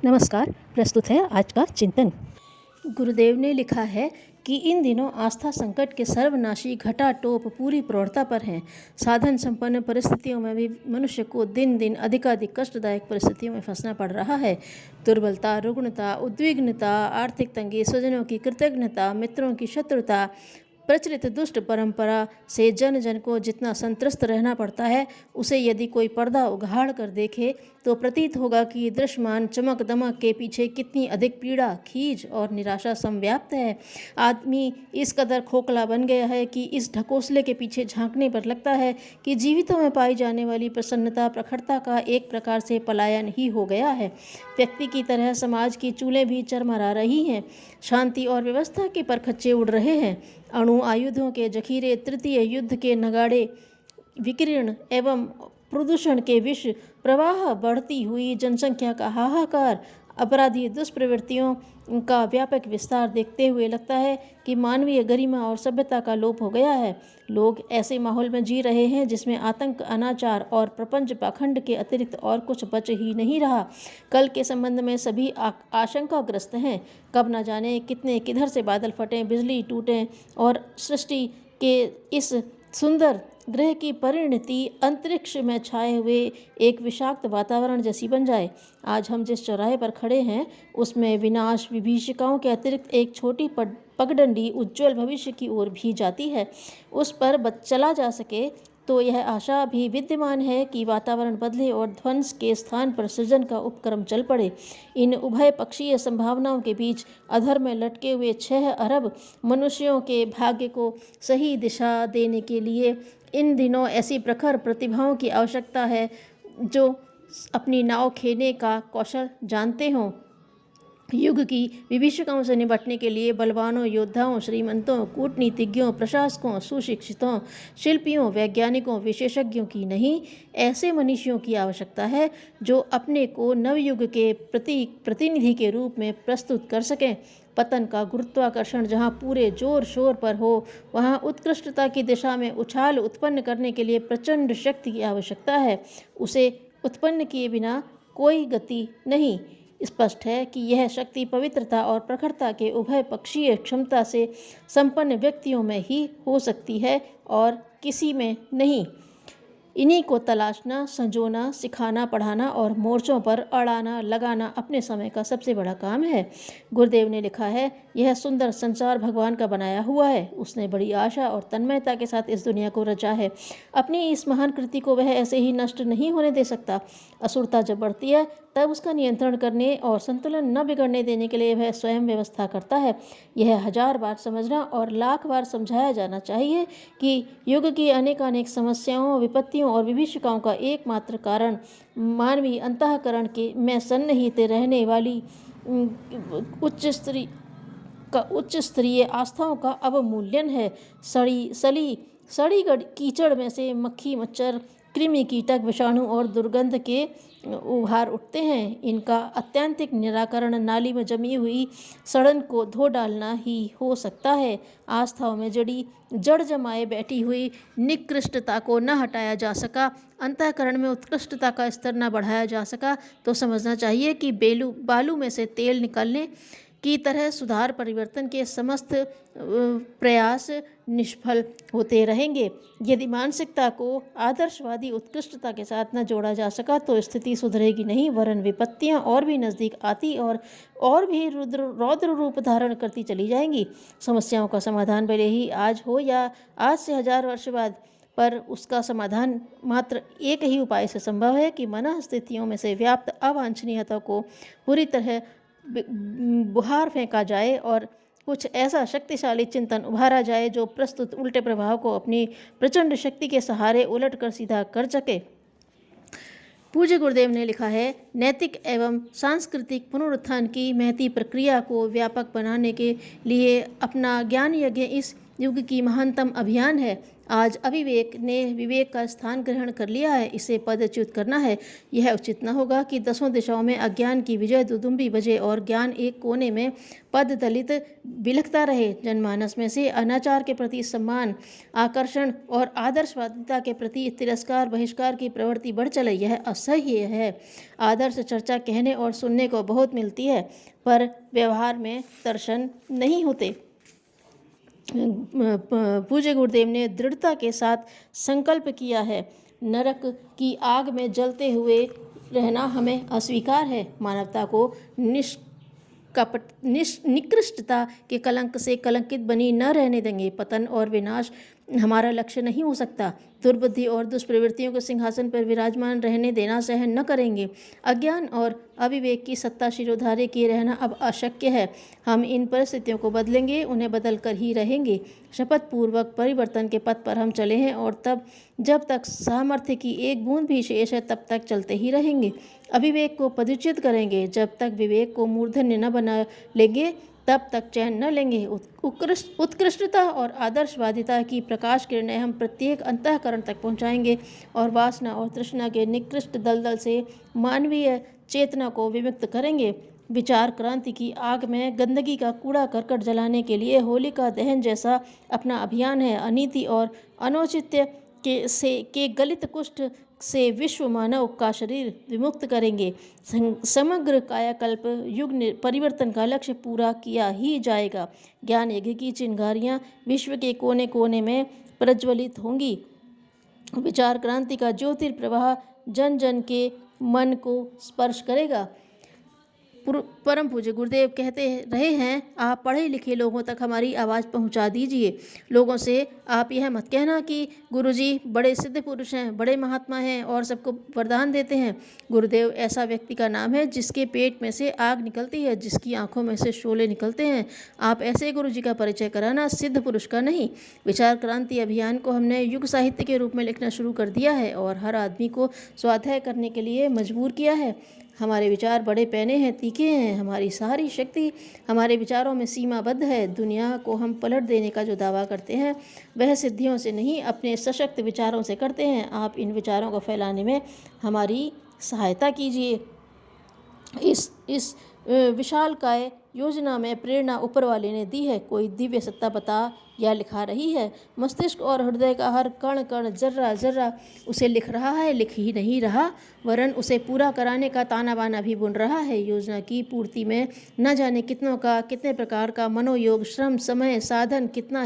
नमस्कार। प्रस्तुत है आज का चिंतन। गुरुदेव ने लिखा है कि इन दिनों आस्था संकट के सर्वनाशी घटाटोप पूरी प्रौढ़ता पर हैं। साधन संपन्न परिस्थितियों में भी मनुष्य को दिन दिन अधिकाधिक कष्टदायक परिस्थितियों में फंसना पड़ रहा है। दुर्बलता, रुग्णता, उद्विग्नता, आर्थिक तंगी, स्वजनों की कृतज्ञता, मित्रों की शत्रुता, प्रचलित दुष्ट परंपरा से जन जन को जितना संत्रस्त रहना पड़ता है, उसे यदि कोई पर्दा उघाड़ कर देखे तो प्रतीत होगा कि दृश्यमान चमक दमक के पीछे कितनी अधिक पीड़ा, खीज और निराशा समव्याप्त है। आदमी इस कदर खोखला बन गया है कि इस ढकोसले के पीछे झांकने पर लगता है कि जीवितों में पाई जाने वाली प्रसन्नता, प्रखरता का एक प्रकार से पलायन ही हो गया है। व्यक्ति की तरह समाज की चूलें भी चरमरा रही हैं। शांति और व्यवस्था के परखच्चे उड़ रहे हैं। अणु आयुधों के जखीरे, तृतीय युद्ध के नगाड़े, विकिरण एवं प्रदूषण के विष प्रवाह, बढ़ती हुई जनसंख्या का हाहाकार, अपराधी दुष्प्रवृत्तियों का व्यापक विस्तार देखते हुए लगता है कि मानवीय गरिमा और सभ्यता का लोप हो गया है। लोग ऐसे माहौल में जी रहे हैं जिसमें आतंक, अनाचार और प्रपंच पाखंड के अतिरिक्त और कुछ बच ही नहीं रहा। कल के संबंध में सभी आशंकाग्रस्त हैं। कब न जाने कितने किधर से बादल फटें, बिजली टूटें और सृष्टि के इस सुंदर ग्रह की परिणति अंतरिक्ष में छाए हुए एक विषाक्त वातावरण जैसी बन जाए। आज हम जिस चौराहे पर खड़े हैं उसमें विनाश विभीषिकाओं के अतिरिक्त एक छोटी पगडंडी उज्ज्वल भविष्य की ओर भी जाती है। उस पर चला जा सके तो यह आशा भी विद्यमान है कि वातावरण बदले और ध्वंस के स्थान पर सृजन का उपक्रम चल पड़े। इन उभय पक्षीय संभावनाओं के बीच अधर में लटके हुए 6 अरब मनुष्यों के भाग्य को सही दिशा देने के लिए इन दिनों ऐसी प्रखर प्रतिभाओं की आवश्यकता है जो अपनी नाव खेने का कौशल जानते हों। युग की विभीषिकाओं से निपटने के लिए बलवानों, योद्धाओं, श्रीमंतों, कूटनीतिज्ञों, प्रशासकों, सुशिक्षितों, शिल्पियों, वैज्ञानिकों, विशेषज्ञों की नहीं, ऐसे मनुष्यों की आवश्यकता है जो अपने को नवयुग के प्रतिनिधि के रूप में प्रस्तुत कर सकें। पतन का गुरुत्वाकर्षण जहाँ पूरे जोर शोर पर हो, वहाँ उत्कृष्टता की दिशा में उछाल उत्पन्न करने के लिए प्रचंड शक्ति की आवश्यकता है। उसे उत्पन्न किए बिना कोई गति नहीं। स्पष्ट है कि यह शक्ति पवित्रता और प्रखरता के उभय पक्षीय क्षमता से संपन्न व्यक्तियों में ही हो सकती है और किसी में नहीं। इन्हीं को तलाशना, संजोना, सिखाना, पढ़ाना और मोर्चों पर अड़ाना लगाना अपने समय का सबसे बड़ा काम है। गुरुदेव ने लिखा है, यह सुंदर संसार भगवान का बनाया हुआ है। उसने बड़ी आशा और तन्मयता के साथ इस दुनिया को रचा है। अपनी इस महान कृति को वह ऐसे ही नष्ट नहीं होने दे सकता। असुरता जब बढ़ती है तब उसका नियंत्रण करने और संतुलन न बिगड़ने देने के लिए वह स्वयं व्यवस्था करता है। यह 1000 बार समझना और लाख बार समझाया जाना चाहिए कि युग की अनेकानेक समस्याओं, विपत्तियों और विभीषिकाओं का एकमात्र कारण मानवीय अंतःकरण के में सन्निहित रहने वाली उच्च स्तरीय आस्थाओं का अवमूल्यन है। सड़ी कीचड़ में से मक्खी, मच्छर, कृमि, कीटक, विषाणु और दुर्गंध के उभार उठते हैं। इनका अत्यंतिक निराकरण नाली में जमी हुई सड़न को धो डालना ही हो सकता है। आस्थाओं में जड़ जमाए बैठी हुई निकृष्टता को न हटाया जा सका, अंतःकरण में उत्कृष्टता का स्तर न बढ़ाया जा सका तो समझना चाहिए कि बालू में से तेल निकलने की तरह सुधार परिवर्तन के समस्त प्रयास निष्फल होते रहेंगे। यदि मानसिकता को आदर्शवादी उत्कृष्टता के साथ न जोड़ा जा सका तो स्थिति सुधरेगी नहीं, वरन विपत्तियां और भी नज़दीक आती और भी रौद्र रूप धारण करती चली जाएंगी। समस्याओं का समाधान भले ही आज हो या आज से 1000 वर्ष बाद, पर उसका समाधान मात्र एक ही उपाय से संभव है कि मन स्थितियों में से व्याप्त अवांछनीयता को पूरी तरह बुहार फेंका जाए और कुछ ऐसा शक्तिशाली चिंतन उभारा जाए जो प्रस्तुत उल्टे प्रभाव को अपनी प्रचंड शक्ति के सहारे उलट कर सीधा कर सके। पूज्य गुरुदेव ने लिखा है, नैतिक एवं सांस्कृतिक पुनरुत्थान की महती प्रक्रिया को व्यापक बनाने के लिए अपना ज्ञान यज्ञ इस युग की महानतम अभियान है। आज अविवेक ने विवेक का स्थान ग्रहण कर लिया है, इसे पदच्युत करना है। यह उचित न होगा कि दसों दिशाओं में अज्ञान की विजय दुदुम्बी बजे और ज्ञान एक कोने में पद दलित बिलखता रहे। जनमानस में से अनाचार के प्रति सम्मान, आकर्षण और आदर्शवादिता के प्रति तिरस्कार बहिष्कार की प्रवृत्ति बढ़ चले। यह असह्य है। आदर्श चर्चा कहने और सुनने को बहुत मिलती है, पर व्यवहार में दर्शन नहीं होते। पूज्य गुरुदेव ने दृढ़ता के साथ संकल्प किया है, नरक की आग में जलते हुए रहना हमें अस्वीकार है। मानवता को निकृष्टता के कलंक से कलंकित बनी न रहने देंगे। पतन और विनाश हमारा लक्ष्य नहीं हो सकता। दुर्बुद्धि और दुष्प्रवृत्तियों के सिंहासन पर विराजमान रहने देना सहन न करेंगे। अज्ञान और अविवेक की सत्ता शिरोधार्य किए रहना अब अशक्य है। हम इन परिस्थितियों को बदलेंगे, उन्हें बदल कर ही रहेंगे। शपथ पूर्वक परिवर्तन के पथ पर हम चले हैं और तब जब तक सामर्थ्य की एक बूंद भी शेष है तब तक चलते ही रहेंगे। अविवेक को पदच्युत करेंगे। जब तक विवेक को मूर्धन्य न बना लेंगे तब तक चैन न लेंगे। उत्कृष्टता और आदर्शवादिता की प्रकाश किरणें हम प्रत्येक अंतःकरण तक पहुंचाएंगे और वासना और तृष्णा के निकृष्ट दलदल से मानवीय चेतना को विमुक्त करेंगे। विचार क्रांति की आग में गंदगी का कूड़ा करकट जलाने के लिए होलिका दहन जैसा अपना अभियान है। अनीति और अनौचित्य के गलित कुष्ठ से विश्व मानव का शरीर विमुक्त करेंगे। समग्र कायाकल्प युग परिवर्तन का लक्ष्य पूरा किया ही जाएगा। ज्ञान यज्ञ की चिंगारियाँ विश्व के कोने कोने में प्रज्वलित होंगी। विचार क्रांति का ज्योतिर्प्रवाह जन जन के मन को स्पर्श करेगा। परम पूज्य गुरुदेव कहते रहे हैं, आप पढ़े लिखे लोगों तक हमारी आवाज़ पहुंचा दीजिए। लोगों से आप यह मत कहना कि गुरुजी बड़े सिद्ध पुरुष हैं, बड़े महात्मा हैं और सबको वरदान देते हैं। गुरुदेव ऐसा व्यक्ति का नाम है जिसके पेट में से आग निकलती है, जिसकी आंखों में से शोले निकलते हैं। आप ऐसे गुरुजी का परिचय कराना, सिद्ध पुरुष का नहीं। विचार क्रांति अभियान को हमने युग साहित्य के रूप में लिखना शुरू कर दिया है और हर आदमी को स्वाध्याय करने के लिए मजबूर किया है। हमारे विचार बड़े पैने हैं, तीखे हैं। हमारी सारी शक्ति हमारे विचारों में सीमाबद्ध है। दुनिया को हम पलट देने का जो दावा करते हैं वह सिद्धियों से नहीं, अपने सशक्त विचारों से करते हैं। आप इन विचारों को फैलाने में हमारी सहायता कीजिए। इस विशालकाय योजना में प्रेरणा ऊपर वाले ने दी है। कोई दिव्य सत्ता बता या लिखा रही है। मस्तिष्क और हृदय का हर कण कण जर्रा जर्रा उसे लिख रहा है, लिख ही नहीं रहा वरन उसे पूरा कराने का ताना बाना भी बुन रहा है। योजना की पूर्ति में न जाने कितने प्रकार का मनोयोग, श्रम, समय, साधन कितना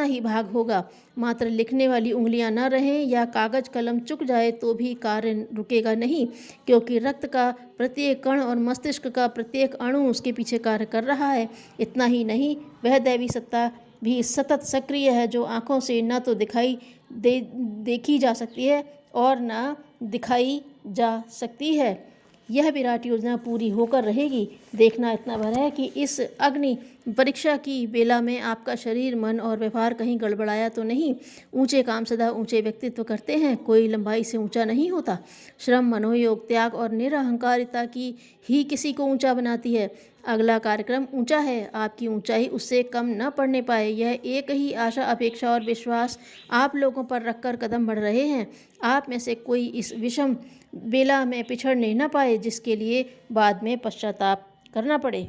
ही भाग होगा। मात्र लिखने वाली उंगलियां न रहें या कागज कलम चुक जाए तो भी कार्य रुकेगा नहीं, क्योंकि रक्त का प्रत्येक कण और मस्तिष्क का प्रत्येक अणु उसके पीछे कार्य कर रहा है। इतना ही नहीं, वह दैवी सत्ता भी सतत सक्रिय है जो आँखों से न तो देखी जा सकती है और न दिखाई जा सकती है। यह विराट योजना पूरी होकर रहेगी। देखना इतना भर है कि इस अग्नि परीक्षा की बेला में आपका शरीर, मन और व्यवहार कहीं गड़बड़ाया तो नहीं। ऊंचे काम सदा ऊंचे व्यक्तित्व करते हैं, कोई लंबाई से ऊंचा नहीं होता। श्रम, मनोयोग, त्याग और निरहंकारिता की ही किसी को ऊंचा बनाती है। अगला कार्यक्रम ऊंचा है, आपकी ऊंचाई उससे कम न पड़ने पाए, यह एक ही आशा, अपेक्षा और विश्वास आप लोगों पर रखकर कदम बढ़ रहे हैं। आप में से कोई इस विषम बेला में पिछड़ने न पाए जिसके लिए बाद में पश्चाताप करना पड़े।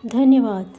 धन्यवाद।